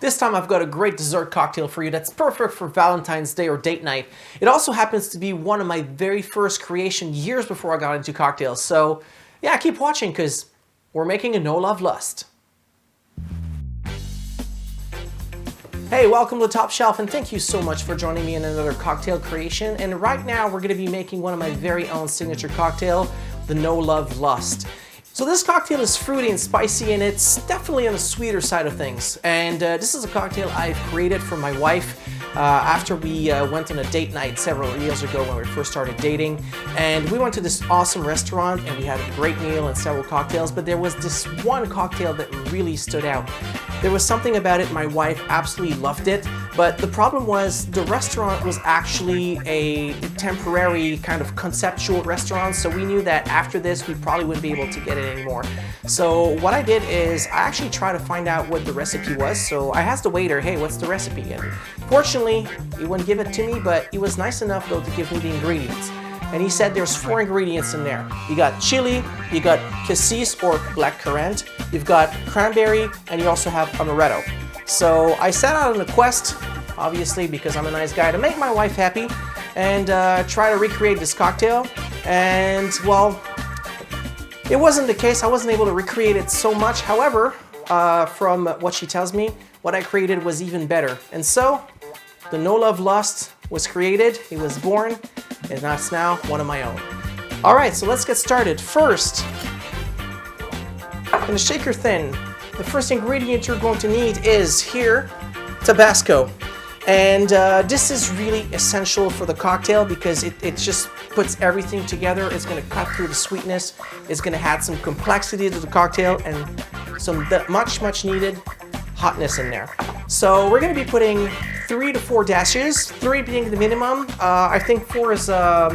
This time I've got a great dessert cocktail for you that's perfect for Valentine's Day or date night. It also happens to be one of my very first creation years before I got into cocktails. So yeah, keep watching because we're making a no love lust. Hey, welcome to Top Shelf and thank you so much for joining me in another cocktail creation. And right now we're going to be making one of my very own signature cocktail, the No Love Lust. So this cocktail is fruity and spicy and it's definitely on the sweeter side of things. And this is a cocktail I've created for my wife after we went on a date night several years ago when we first started dating. And we went to this awesome restaurant and we had a great meal and several cocktails, but there was this one cocktail that really stood out. There was something about it, my wife absolutely loved it, but the problem was the restaurant was actually a temporary kind of conceptual restaurant, so we knew that after this we probably wouldn't be able to get it anymore. So what I did is I actually tried to find out what the recipe was, so I asked the waiter, hey, what's the recipe? And fortunately, he wouldn't give it to me, but he was nice enough though to give me the ingredients. And he said there's 4 ingredients in there. You got chili, you got cassis or blackcurrant, you've got cranberry, and you also have amaretto. So I set out on a quest, obviously because I'm a nice guy, to make my wife happy and try to recreate this cocktail. And well, it wasn't the case. I wasn't able to recreate it so much. However, from what she tells me, what I created was even better. And so the No Love Lust was created, it was born, and that's now one of my own. All right, so let's get started. First, in a shaker thin, the first ingredient you're going to need is here, Tabasco. And this is really essential for the cocktail because it just puts everything together. It's gonna cut through the sweetness. It's gonna add some complexity to the cocktail and some much needed hotness in there. So we're gonna be putting 3 to 4 dashes, 3 being the minimum. I think 4 is a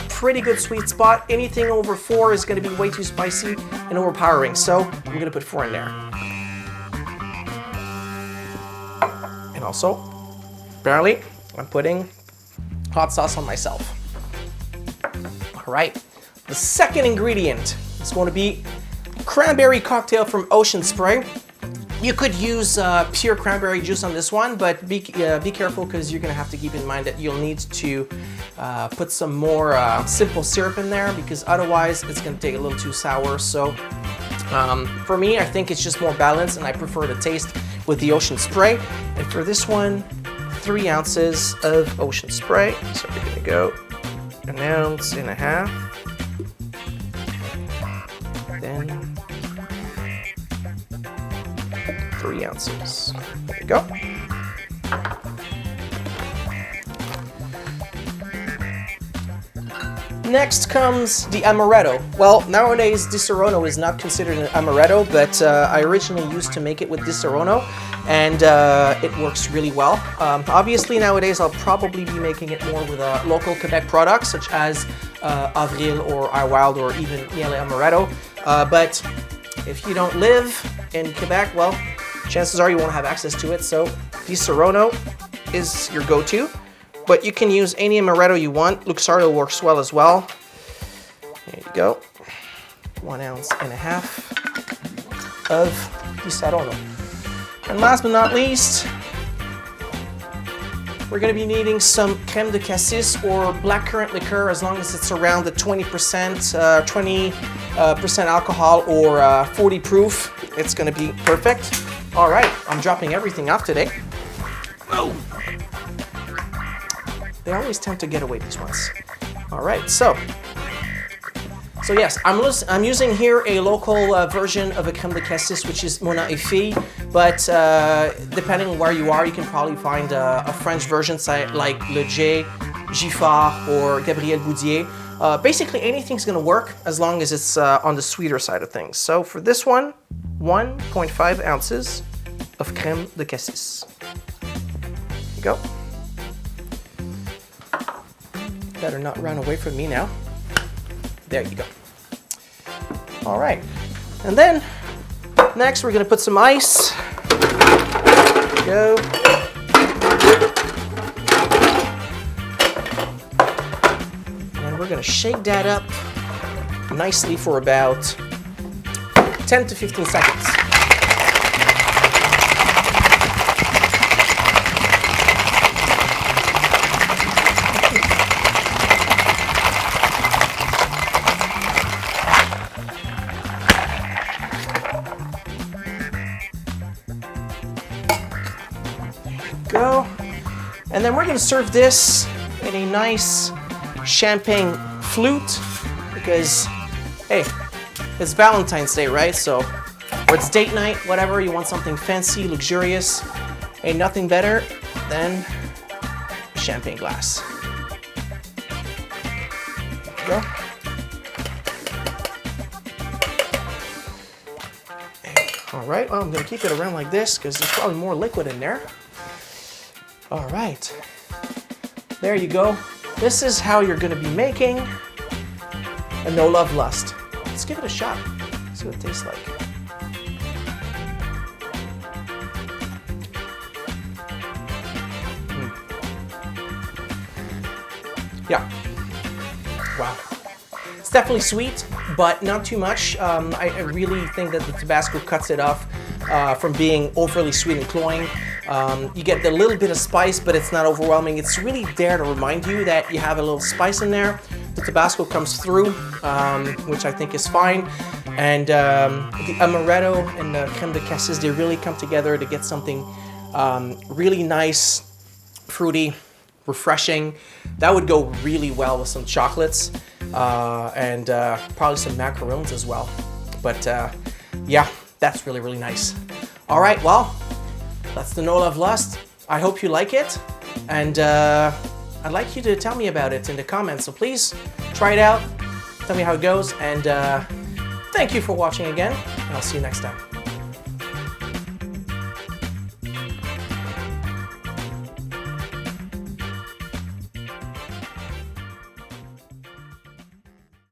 pretty good sweet spot. Anything over 4 is gonna be way too spicy and overpowering. So I'm gonna put 4 in there. And also, apparently, I'm putting hot sauce on myself. All right, the second ingredient is going to be cranberry cocktail from Ocean Spray. You could use pure cranberry juice on this one, but be careful because you're gonna have to keep in mind that you'll need to put some more simple syrup in there because otherwise it's gonna take a little too sour. So for me, I think it's just more balanced and I prefer the taste with the Ocean Spray. And for this one, 3 ounces of Ocean Spray. So we're gonna go 1.5 ounces. Then 3 ounces. There you go. Next comes the Amaretto. Well, nowadays Disaronno is not considered an Amaretto, but I originally used to make it with Disaronno, and it works really well. Obviously nowadays I'll probably be making it more with local Quebec products such as Avril or Wild or even Miele Amaretto. But if you don't live in Quebec, well, chances are you won't have access to it, so Disaronno is your go-to. But you can use any Amaretto you want. Luxardo works well as well. There you go. 1.5 ounces of Disaronno. And last but not least, we're going to be needing some Crème de Cassis or Blackcurrant liqueur as long as it's around the 20% alcohol or 40 proof. It's going to be perfect. All right, I'm dropping everything off today. Oh. They always tend to get away, these ones. All right, so yes, I'm using here a local version of a Crème de Cassis, which is Mona et Fille, but depending on where you are, you can probably find a French version like Le J, Giffard, or Gabriel Boudier. Basically, anything's gonna work as long as it's on the sweeter side of things. So for this one, 1.5 ounces of Crème de Cassis. There you go. Better not run away from me now. There you go. All right, and then next we're gonna put some ice. There you go. And we're gonna shake that up nicely for about 10 to 15 seconds. go. And then we're gonna serve this in a nice champagne flute because, hey, it's Valentine's Day, right? So, or it's date night, whatever, you want something fancy, luxurious. Ain't nothing better than a champagne glass. There we go. All right, well, I'm gonna keep it around like this because there's probably more liquid in there. All right, there you go. This is how you're gonna be making a No Love Lust. Let's give it a shot, see what it tastes like. Yeah, wow. It's definitely sweet, but not too much. I really think that the Tabasco cuts it off from being overly sweet and cloying. You get a little bit of spice, but it's not overwhelming. It's really there to remind you that you have a little spice in there. The Tabasco comes through, which I think is fine. And the Amaretto and the Crème de Cassis, they really come together to get something really nice, fruity, refreshing. That would go really well with some chocolates and probably some macarons as well. But yeah, that's really, really nice. All right, well, that's the No Love Lust. I hope you like it. And I'd like you to tell me about it in the comments. So please try it out. Tell me how it goes. And thank you for watching again. I'll see you next time.